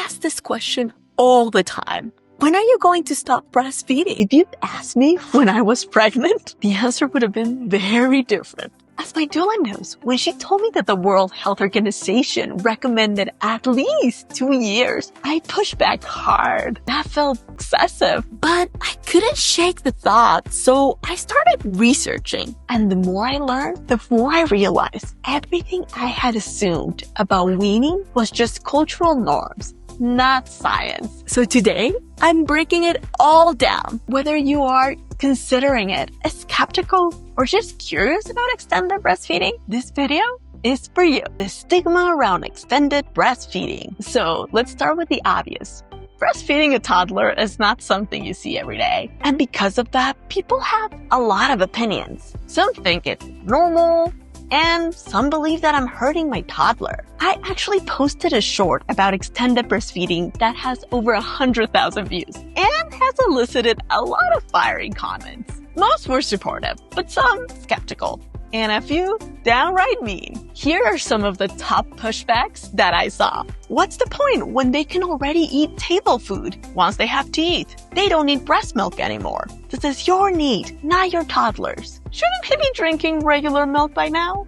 asked this question all the time. When are you going to stop breastfeeding? If you'd asked me when I was pregnant, the answer would have been very different. As my doula knows, when she told me that the World Health Organization recommended at least 2 years, I pushed back hard. That felt excessive, but I couldn't shake the thought, so I started researching. And the more I learned, the more I realized everything I had assumed about weaning was just cultural norms, not science. So today, I'm breaking it all down. Whether you are considering it, skeptical, or just curious about extended breastfeeding, this video is for you. The stigma around extended breastfeeding. So let's start with the obvious. Breastfeeding a toddler is not something you see every day. And because of that, people have a lot of opinions. Some think it's normal, and some believe that I'm hurting my toddler. I actually posted a short about extended breastfeeding that has over 100,000 views and has elicited a lot of fiery comments. Most were supportive, but some skeptical, and a few downright mean. Here are some of the top pushbacks that I saw. What's the point when they can already eat table food once they have teeth? They don't need breast milk anymore. This is your need, not your toddler's. Shouldn't he be drinking regular milk by now?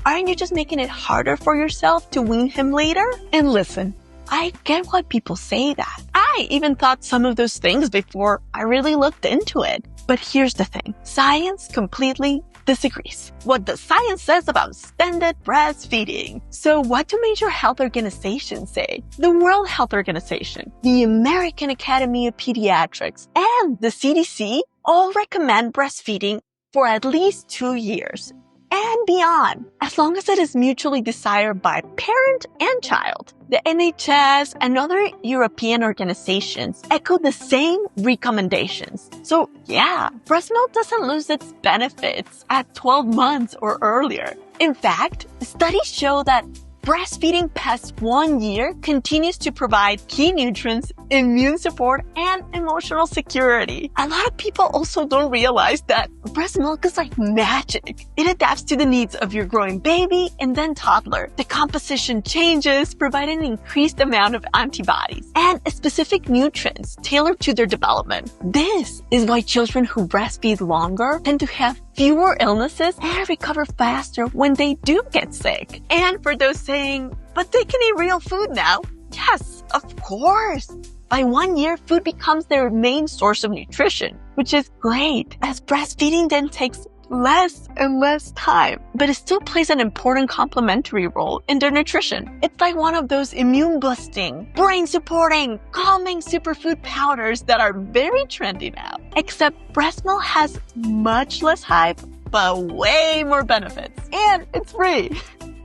Aren't you just making it harder for yourself to wean him later? And listen, I get why people say that. I even thought some of those things before I really looked into it. But here's the thing. Science completely disagrees. What the science says about extended breastfeeding. So what do major health organizations say? The World Health Organization, the American Academy of Pediatrics, and the CDC all recommend breastfeeding for at least 2 years and beyond, as long as it is mutually desired by parent and child. The NHS and other European organizations echo the same recommendations. So yeah, breast milk doesn't lose its benefits at 12 months or earlier. In fact, studies show that breastfeeding past 1 year continues to provide key nutrients, immune support, and emotional security. A lot of people also don't realize that breast milk is like magic. It adapts to the needs of your growing baby and then toddler. The composition changes, providing an increased amount of antibodies and specific nutrients tailored to their development. This is why children who breastfeed longer tend to have fewer illnesses and recover faster when they do get sick. And for those saying, but they can eat real food now. Yes, of course. By 1 year, food becomes their main source of nutrition, which is great, as breastfeeding then takes less and less time, but it still plays an important complementary role in their nutrition. It's like one of those immune-boosting, brain-supporting, calming superfood powders that are very trendy now. Except breast milk has much less hype, but way more benefits. And it's free.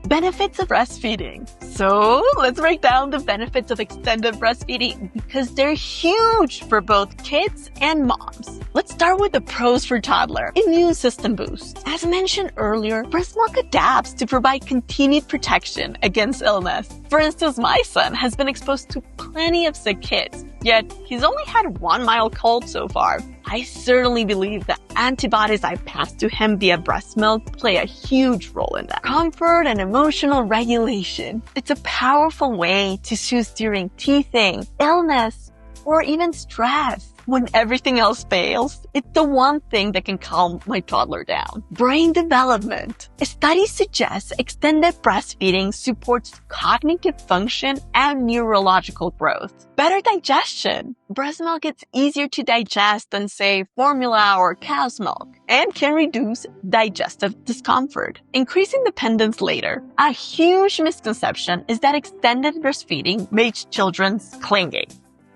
Benefits of breastfeeding. So let's break down the benefits of extended breastfeeding because they're huge for both kids and moms. Let's start with the pros for toddler. Immune system boost. As mentioned earlier, breast milk adapts to provide continued protection against illness. For instance, my son has been exposed to plenty of sick kids, yet he's only had 1 mild cold so far. I certainly believe the antibodies I pass to him via breast milk play a huge role in that. Comfort and emotional regulation. It's a powerful way to soothe during teething, illness, or even stress. When everything else fails, it's the one thing that can calm my toddler down. Brain development. Studies suggest extended breastfeeding supports cognitive function and neurological growth. Better digestion. Breast milk gets easier to digest than, say, formula or cow's milk, and can reduce digestive discomfort, increasing dependence later. A huge misconception is that extended breastfeeding makes children clingy.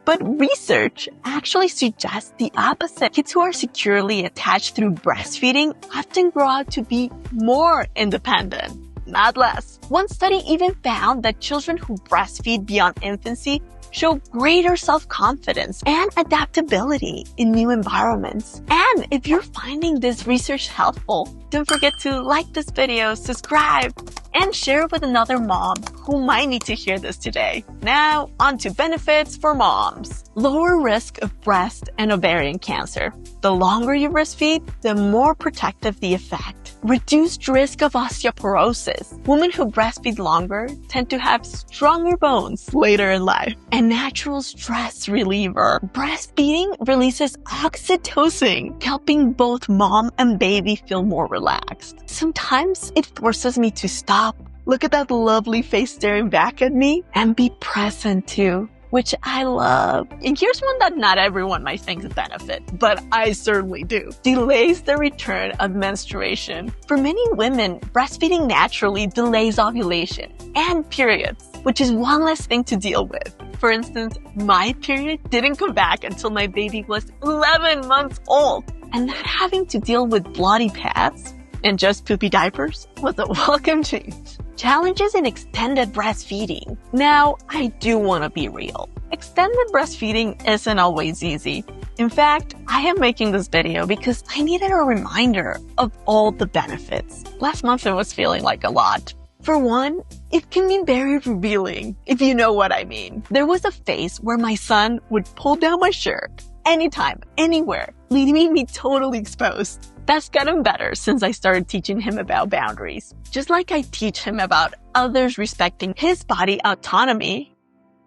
But research actually suggests the opposite. Kids who are securely attached through breastfeeding often grow out to be more independent, not less. One study even found that children who breastfeed beyond infancy show greater self-confidence and adaptability in new environments. And if you're finding this research helpful, don't forget to like this video, subscribe, and share it with another mom who might need to hear this today. Now, on to benefits for moms. Lower risk of breast and ovarian cancer. The longer you breastfeed, the more protective the effect. reduced risk of osteoporosis. Women who breastfeed longer tend to have stronger bones later in life. A natural stress reliever. Breastfeeding releases oxytocin, helping both mom and baby feel more relaxed. Sometimes it forces me to stop, look at that lovely face staring back at me, and be present too, which I love. And here's one that not everyone might think is a benefit, but I certainly do. Delays the return of menstruation. For many women, breastfeeding naturally delays ovulation and periods, which is one less thing to deal with. For instance, my period didn't come back until my baby was 11 months old. And not having to deal with bloody pads and just poopy diapers was a welcome change. Challenges in extended breastfeeding. Now, I do want to be real. Extended breastfeeding isn't always easy. In fact, I am making this video because I needed a reminder of all the benefits. Last month it was feeling like a lot. For one, it can be very revealing, if you know what I mean. There was a phase where my son would pull down my shirt anytime, anywhere, leaving me totally exposed. That's gotten better since I started teaching him about boundaries. Just like I teach him about others respecting his body autonomy,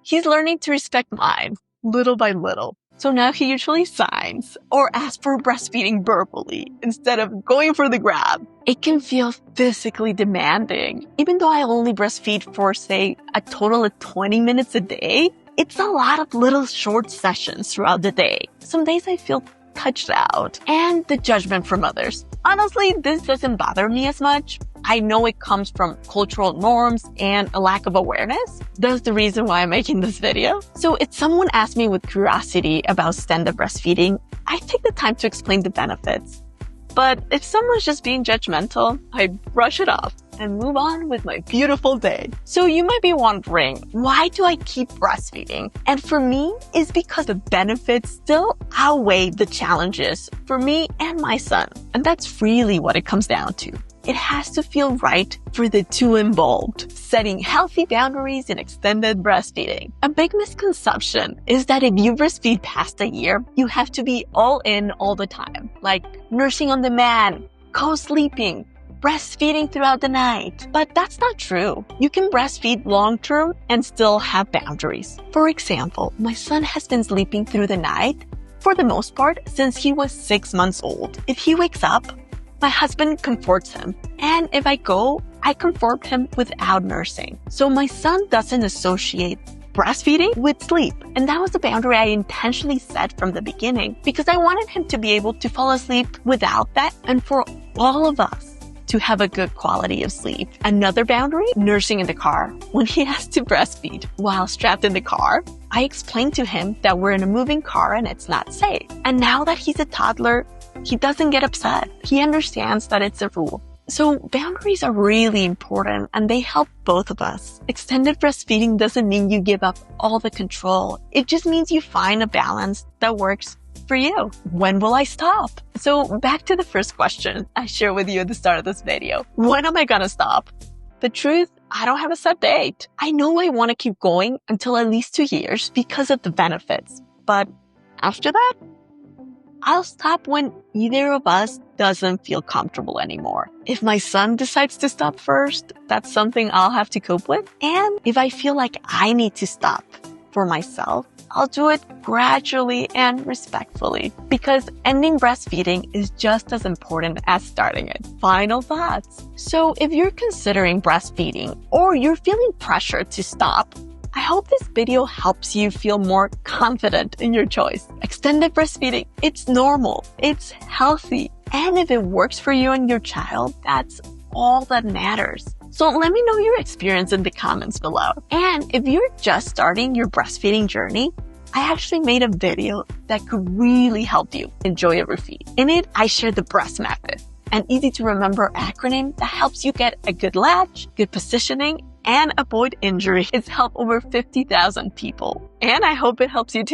he's learning to respect mine, little by little. So now he usually signs or asks for breastfeeding verbally instead of going for the grab. It can feel physically demanding. Even though I only breastfeed for, say, a total of 20 minutes a day, it's a lot of little short sessions throughout the day. Some days I feel touched out, and the judgment from others. Honestly, this doesn't bother me as much. I know it comes from cultural norms and a lack of awareness. That's the reason why I'm making this video. So if someone asks me with curiosity about extended breastfeeding, I take the time to explain the benefits. But if someone's just being judgmental, I brush it off and move on with my beautiful day. So you might be wondering, why do I keep breastfeeding? And for me, it's because the benefits still outweigh the challenges for me and my son. And that's really what it comes down to. It has to feel right for the two involved, setting healthy boundaries in extended breastfeeding. A big misconception is that if you breastfeed past a year, you have to be all in all the time, like nursing on demand, co-sleeping, breastfeeding throughout the night. But that's not true. You can breastfeed long-term and still have boundaries. For example, my son has been sleeping through the night for the most part since he was 6 months old. If he wakes up, my husband comforts him. And if I go, I comfort him without nursing. So my son doesn't associate breastfeeding with sleep. And that was a boundary I intentionally set from the beginning because I wanted him to be able to fall asleep without that and for all of us to have a good quality of sleep. Another boundary, nursing in the car. When he has to breastfeed while strapped in the car, I explained to him that we're in a moving car and it's not safe. And now that he's a toddler, he doesn't get upset. He understands that it's a rule. So boundaries are really important and they help both of us. Extended breastfeeding doesn't mean you give up all the control. It just means you find a balance that works for you. When will I stop? So back to the first question I shared with you at the start of this video. When am I gonna stop? The truth, I don't have a set date. I know I want to keep going until at least 2 years because of the benefits. But after that, I'll stop when either of us doesn't feel comfortable anymore. If my son decides to stop first, that's something I'll have to cope with. And if I feel like I need to stop for myself, I'll do it gradually and respectfully because ending breastfeeding is just as important as starting it. Final thoughts. So if you're considering breastfeeding or you're feeling pressure to stop, I hope this video helps you feel more confident in your choice. Extended breastfeeding, it's normal, it's healthy, and if it works for you and your child, that's all that matters. So let me know your experience in the comments below. And if you're just starting your breastfeeding journey, I actually made a video that could really help you enjoy every feed. In it, I share the breast method, an easy to remember acronym that helps you get a good latch, good positioning, and avoid injury. It's helped over 50,000 people. And I hope it helps you too.